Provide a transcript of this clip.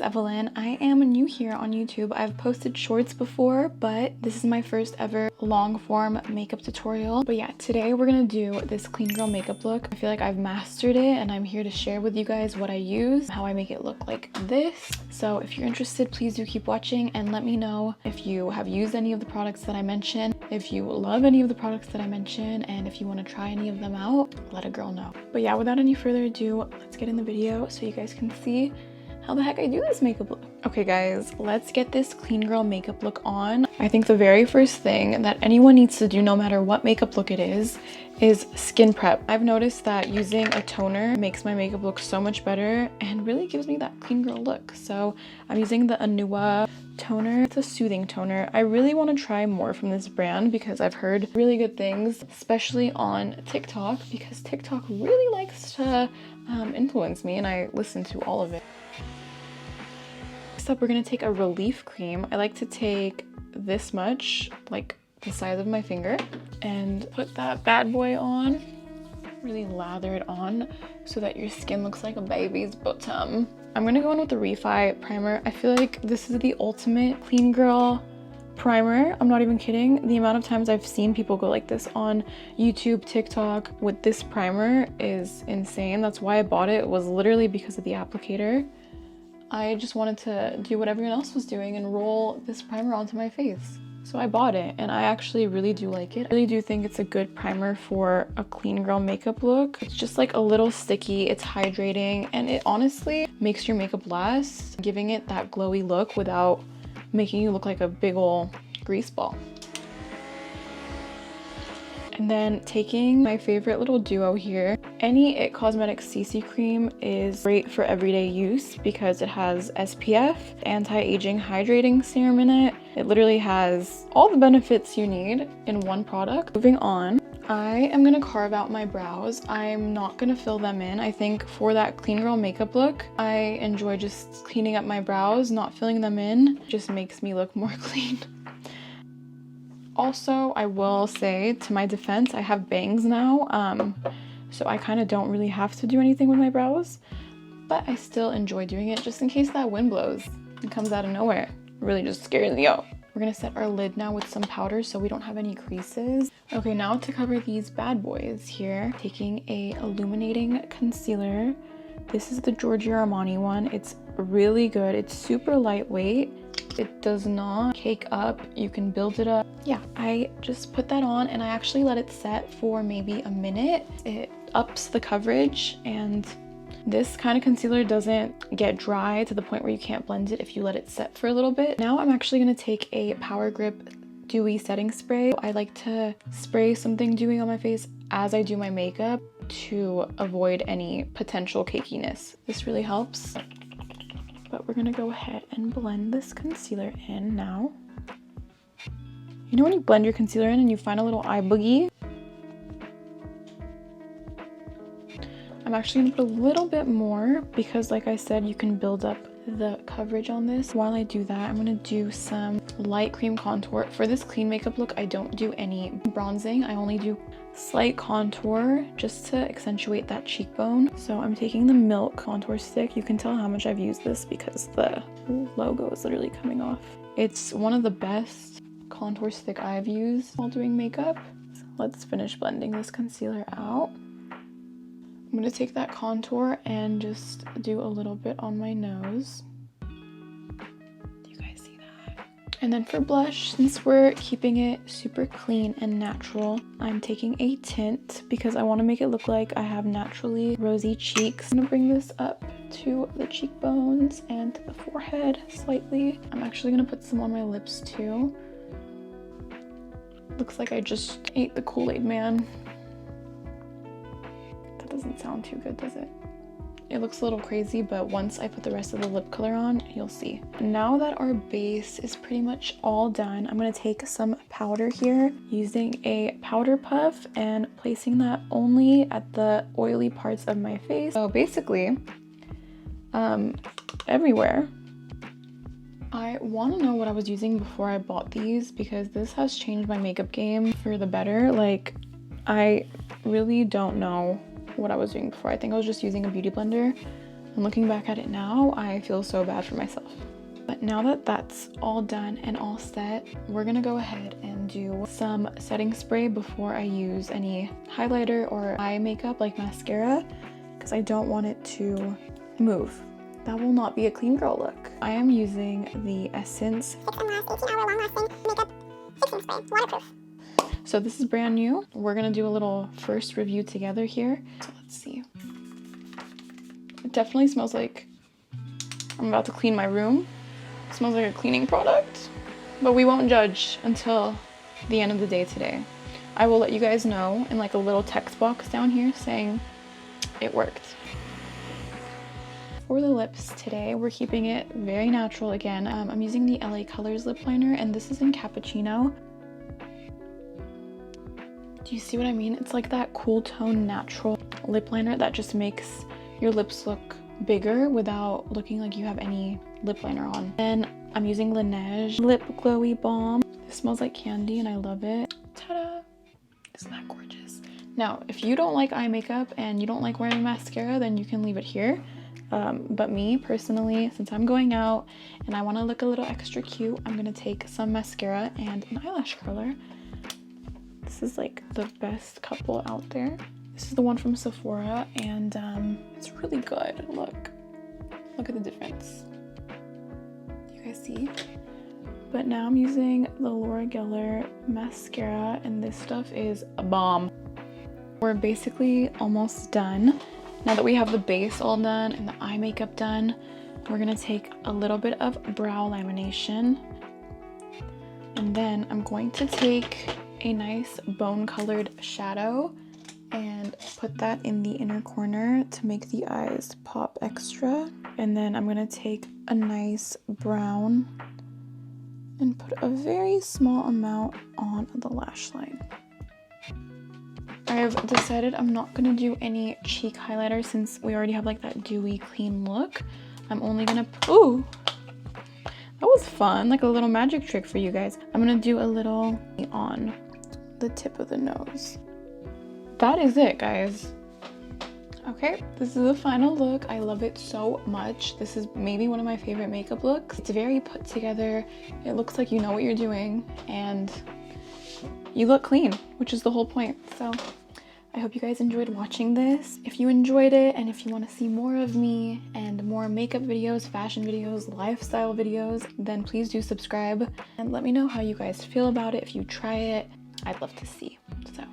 Evelyn. I am new here on YouTube. I've posted shorts before, but this is my first ever long form makeup tutorial. But yeah, today we're gonna do this clean girl makeup look. I feel like I've mastered it and I'm here to share with you guys what I use, how I make it look like this. So if you're interested, please do keep watching and let me know if you have used any of the products that I mentioned, if you love any of the products that I mentioned, and if you want to try any of them out, let a girl know. But yeah, without any further ado, let's get in the video so you guys can see how the heck I do this makeup look. Okay guys, let's get this clean girl makeup look on. I think the very first thing that anyone needs to do, no matter what makeup look it is skin prep. I've noticed that using a toner makes my makeup look so much better and really gives me that clean girl look. So I'm using the Anua toner. It's a soothing toner. I really want to try more from this brand because I've heard really good things, especially on TikTok, because TikTok really likes to influence me and I listen to all of it. Next up, we're gonna take a relief cream. I like to take this much, like the size of my finger, and put that bad boy on. Really lather it on so that your skin looks like a baby's bottom. I'm gonna go in with the Refi primer. I feel like this is the ultimate clean girl primer. I'm not even kidding. The amount of times I've seen people go like this on YouTube, TikTok with this primer is insane. That's why I bought it. It was literally because of the applicator. I just wanted to do what everyone else was doing and roll this primer onto my face. So I bought it and I actually really do like it. I really do think it's a good primer for a clean girl makeup look. It's just like a little sticky, it's hydrating, and it honestly makes your makeup last, giving it that glowy look without making you look like a big ol' grease ball. And then taking my favorite little duo here, any IT Cosmetics CC cream is great for everyday use because it has SPF, anti-aging hydrating serum in it. It literally has all the benefits you need in one product. Moving on, I am gonna carve out my brows. I'm not gonna fill them in. I think for that clean girl makeup look, I enjoy just cleaning up my brows, not filling them in. It just makes me look more clean. Also, I will say, to my defense, I have bangs now, so I kind of don't really have to do anything with my brows, but I still enjoy doing it just in case that wind blows and comes out of nowhere. It really just scares me out. We're gonna set our lid now with some powder so we don't have any creases. Okay, now to cover these bad boys here, taking a illuminating concealer. This is the Giorgio Armani one. It's really good. It's super lightweight. It does not cake up. You can build it up. Yeah, I just put that on and I actually let it set for maybe a minute. It ups the coverage, and this kind of concealer doesn't get dry to the point where you can't blend it if you let it set for a little bit. Now I'm actually gonna take a Power Grip Dewy Setting Spray. I like to spray something dewy on my face as I do my makeup to avoid any potential cakiness. This really helps. But we're gonna go ahead and blend this concealer in now. You know when you blend your concealer in and you find a little eye boogie? I'm actually gonna put a little bit more because, like I said, you can build up the coverage on this. While I do that, I'm gonna do some light cream contour. For this clean makeup look, I don't do any bronzing. I only do slight contour just to accentuate that cheekbone. So I'm taking the Milk contour stick. You can tell how much I've used this because the logo is literally coming off. It's one of the best contour stick I've used while doing makeup. So let's finish blending this concealer out. I'm gonna take that contour and just do a little bit on my nose. Do you guys see that? And then for blush, since we're keeping it super clean and natural, I'm taking a tint because I want to make it look like I have naturally rosy cheeks. I'm gonna bring this up to the cheekbones and to the forehead slightly. I'm actually gonna put some on my lips too. Looks like I just ate the Kool-Aid man. Doesn't sound too good, does it? It looks a little crazy, but once I put the rest of the lip color on, you'll see. Now that our base is pretty much all done, I'm going to take some powder here using a powder puff and placing that only at the oily parts of my face. So basically, everywhere. I want to know what I was using before I bought these because this has changed my makeup game for the better. Like, I really don't know what I was doing before. I think I was just using a beauty blender, And looking back at it now, I feel so bad for myself. But now that that's all done and all set, we're gonna go ahead and do some setting spray before I use any highlighter or eye makeup like mascara, because I don't want it to move. That will not be a clean girl look. I am using the Essence 6 and Last 18 hour long lasting makeup fixing spray, waterproof. So this is brand new. We're gonna do a little first review together here. So let's see. It definitely smells like I'm about to clean my room. It smells like a cleaning product, but we won't judge until the end of the day today. I will let you guys know in like a little text box down here saying it worked. For the lips today, we're keeping it very natural again. I'm using the LA Colors lip liner, and this is in Cappuccino. Do you see what I mean? It's like that cool tone natural lip liner that just makes your lips look bigger without looking like you have any lip liner on. Then I'm using Laneige Lip Glowy Balm. This smells like candy and I love it. Ta-da! Isn't that gorgeous? Now, if you don't like eye makeup and you don't like wearing mascara, then you can leave it here. But me personally, since I'm going out and I want to look a little extra cute, I'm gonna take some mascara and an eyelash curler. This is like the best couple out there. This is the one from Sephora, and it's really good. Look at the difference. You guys see? But now I'm using the Laura Geller mascara, and this stuff is a bomb. We're basically almost done. Now that we have the base all done and the eye makeup done, we're gonna take a little bit of brow lamination, and then I'm going to take a nice bone colored shadow and put that in the inner corner to make the eyes pop extra. And then I'm gonna take a nice brown and put a very small amount on the lash line. I've decided I'm not gonna do any cheek highlighter since we already have like that dewy clean look. I'm only gonna, ooh, that was fun, like a little magic trick for you guys. I'm gonna do a little on the tip of the nose. That is it, guys. Okay, this is the final look. I love it so much. This is maybe one of my favorite makeup looks. It's very put together. It looks like you know what you're doing and you look clean, which is the whole point. So I hope you guys enjoyed watching this. If you enjoyed it and if you want to see more of me and more makeup videos, fashion videos, lifestyle videos, then please do subscribe and let me know how you guys feel about it. If you try it, I'd love to see. So